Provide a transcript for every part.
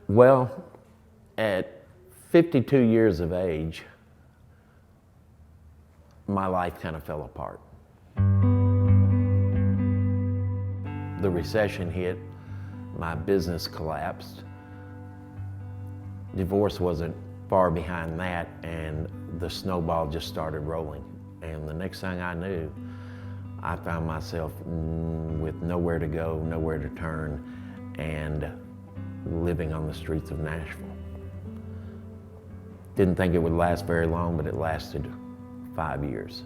Well, at 52 years of age, my life kind of fell apart. The recession hit, my business collapsed. Divorce wasn't far behind that, and the snowball just started rolling. And the next thing I knew, I found myself with nowhere to go, nowhere to turn, and living on the streets of Nashville. Didn't think it would last very long, but it lasted 5 years.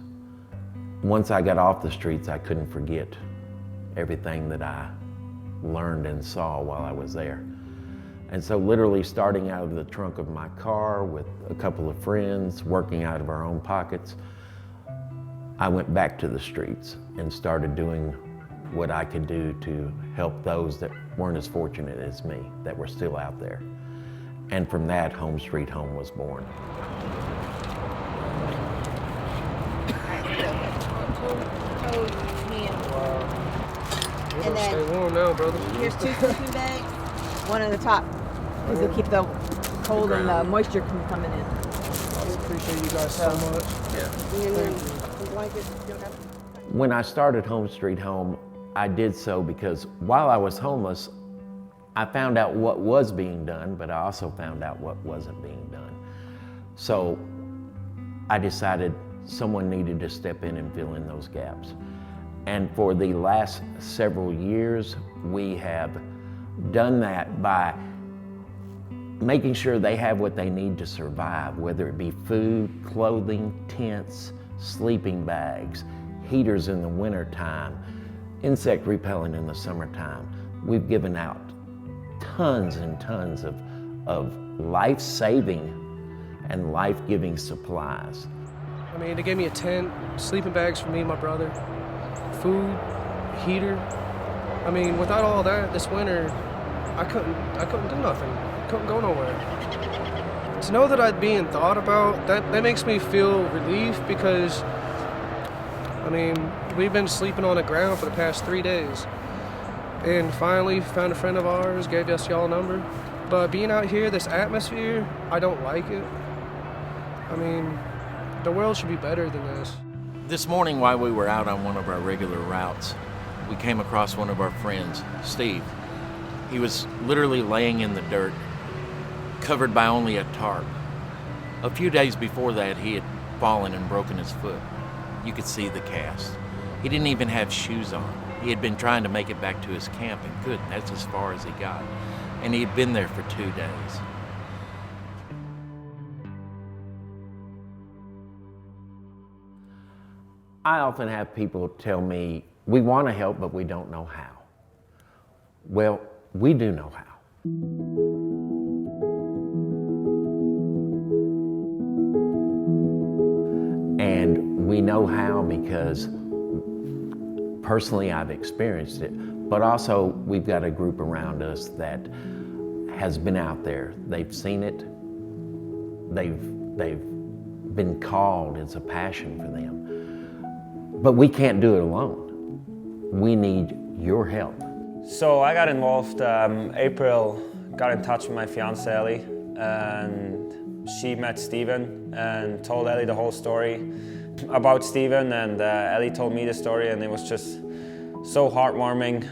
Once I got off the streets, I couldn't forget everything that I learned and saw while I was there. And so literally starting out of the trunk of my car with a couple of friends, working out of our own pockets, I went back to the streets and started doing what I could do to help those that weren't as fortunate as me, that were still out there. And from that, Home Sweet Home was born. And then stay warm now, brother. here's two sleeping bags, one on the top, because it'll keep the cold and the moisture from coming in. I appreciate you guys so much. And then the blanket, you don't have to. When I started Home Sweet Home, I did so because while I was homeless, I found out what was being done, but I also found out what wasn't being done. So I decided someone needed to step in and fill in those gaps. And for the last several years, we have done that by making sure they have what they need to survive, whether it be food, clothing, tents, sleeping bags, heaters in the wintertime, insect repellent in the summertime. We've given out tons and tons of life-saving and life-giving supplies. I mean, they gave me a tent, sleeping bags for me and my brother, food, heater. I mean, without all that, this winter, I couldn't do nothing. Couldn't go nowhere. To know that I'm being thought about, that makes me feel relief because, I mean, we've been sleeping on the ground for the past 3 days. And finally found a friend of ours, gave us y'all a number. But being out here, this atmosphere, I don't like it. I mean, the world should be better than this. This morning while we were out on one of our regular routes, we came across one of our friends, Steve. He was literally laying in the dirt, covered by only a tarp. A few days before that, he had fallen and broken his foot. You could see the cast. He didn't even have shoes on. He had been trying to make it back to his camp and couldn't. That's as far as he got. And he had been there for 2 days. I often have people tell me, we want to help, but we don't know how. Well, we do know how. And we know how because personally I've experienced it, but also we've got a group around us that has been out there. They've seen it. They've been called. It's a passion for them. But we can't do it alone. We need your help. So I got involved. April got in touch with my fiancée Ellie, and she met Steven and told Ellie the whole story about Steven, and Ellie told me the story, and it was just so heartwarming,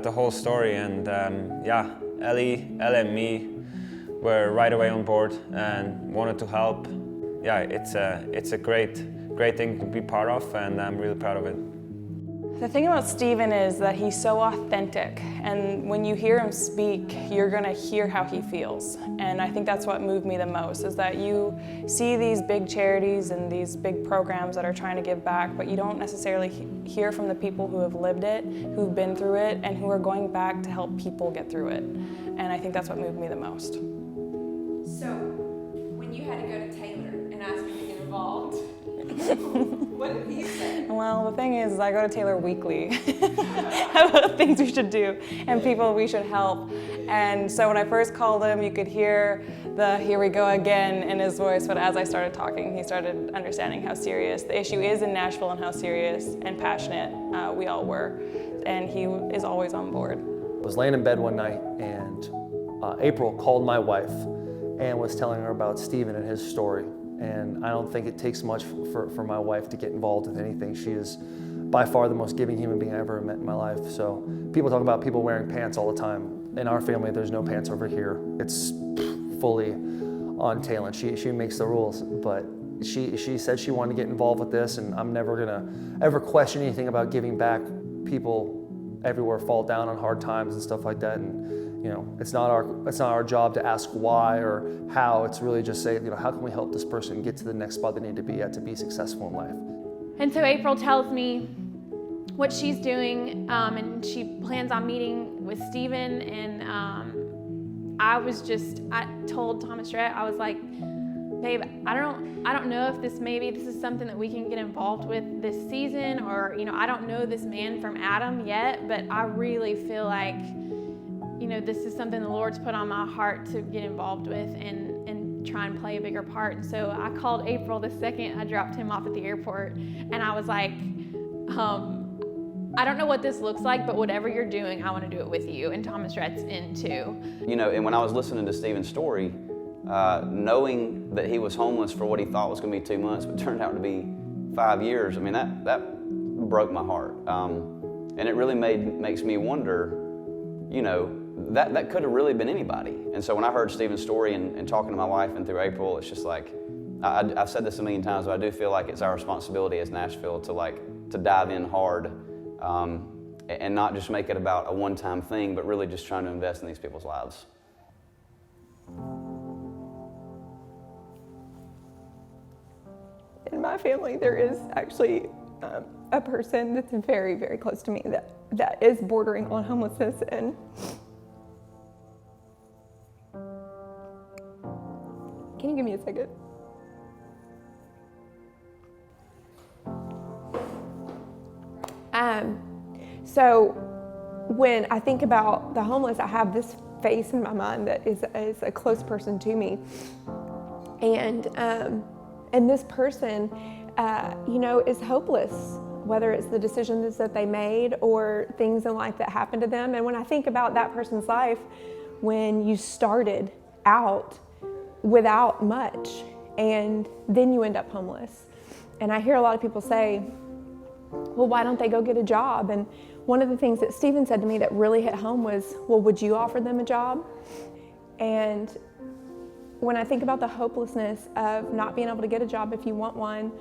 the whole story. And yeah, Ellie and me were right away on board and wanted to help. Yeah, it's a great thing to be part of, and I'm really proud of it. The thing about Steven is that he's so authentic, and when you hear him speak, you're gonna hear how he feels. And I think that's what moved me the most, is that you see these big charities and these big programs that are trying to give back, but you don't necessarily hear from the people who have lived it, who've been through it, and who are going back to help people get through it. And I think that's what moved me the most. So, when you had to go to Taylor and ask him to get involved, what did he say? Well, the thing is, I go to Taylor weekly about things we should do and people we should help. And so when I first called him, you could hear the "here we go again" in his voice, but as I started talking, he started understanding how serious the issue is in Nashville and how serious and passionate we all were. And he is always on board. I was laying in bed one night and April called my wife and was telling her about Stephen and his story. And I don't think it takes much for my wife to get involved with anything. She is by far the most giving human being I ever met in my life. So people talk about people wearing pants all the time. In our family, there's no pants over here. It's fully on Taylor. She makes the rules, but she said she wanted to get involved with this, and I'm never gonna ever question anything about giving back. People everywhere fall down on hard times and stuff like that, and it's not our job to ask why or how. It's really just say, how can we help this person get to the next spot they need to be at to be successful in life. And so April tells me what she's doing, and she plans on meeting with Stephen. And I told Thomas Rhett, I was like, babe, I don't know if this is something that we can get involved with this season, or I don't know this man from Adam yet, but I really feel like this is something the Lord's put on my heart to get involved with and try and play a bigger part. And so I called April the second I dropped him off at the airport, and I was like, I don't know what this looks like, but whatever you're doing, I want to do it with you. And Thomas Rhett's in too. And when I was listening to Stephen's story, knowing that he was homeless for what he thought was going to be 2 months, but turned out to be 5 years, I mean, that broke my heart. And it really makes me wonder, that could have really been anybody. And so when I heard Stephen's story and talking to my wife and through April, it's just like, I've said this a million times, but I do feel like it's our responsibility as Nashville to dive in hard, and not just make it about a one-time thing, but really just trying to invest in these people's lives. In my family, there is actually a person that's very, very close to me that is bordering on homelessness. And can you give me a second? So when I think about the homeless, I have this face in my mind that is a close person to me. And this person, is hopeless, whether it's the decisions that they made or things in life that happened to them. And when I think about that person's life, when you started out without much and then you end up homeless. And I hear a lot of people say, well, why don't they go get a job? And one of the things that Stephen said to me that really hit home was, well, would you offer them a job? And when I think about the hopelessness of not being able to get a job if you want one,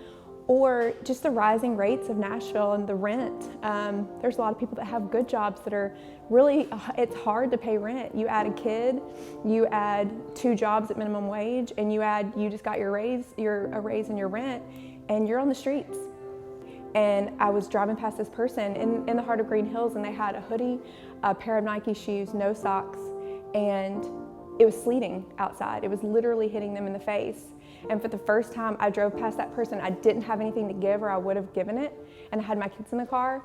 or just the rising rates of Nashville and the rent, there's a lot of people that have good jobs that are really, it's hard to pay rent. You add a kid, you add 2 jobs at minimum wage, and you just got a raise in your rent, and you're on the streets. And I was driving past this person in the heart of Green Hills, and they had a hoodie, a pair of Nike shoes, no socks, and it was sleeting outside. It was literally hitting them in the face. And for the first time I drove past that person, I didn't have anything to give, or I would have given it, and I had my kids in the car.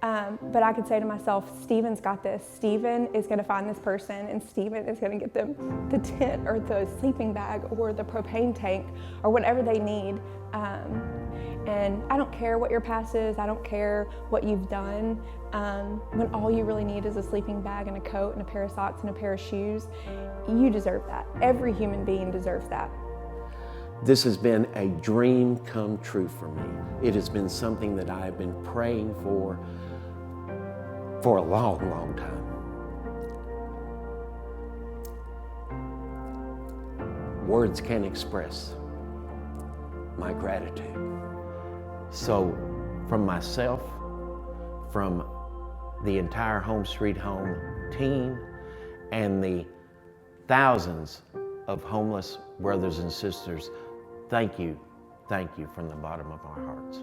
But I could say to myself, Stephen's got this. Stephen is gonna find this person, and Stephen is gonna get them the tent or the sleeping bag or the propane tank or whatever they need. And I don't care what your past is, I don't care what you've done. When all you really need is a sleeping bag and a coat and a pair of socks and a pair of shoes, you deserve that. Every human being deserves that. This has been a dream come true for me. It has been something that I have been praying for a long, long time. Words can't express my gratitude. So from myself, from the entire Home Sweet Home team, and the thousands of homeless brothers and sisters, thank you from the bottom of our hearts.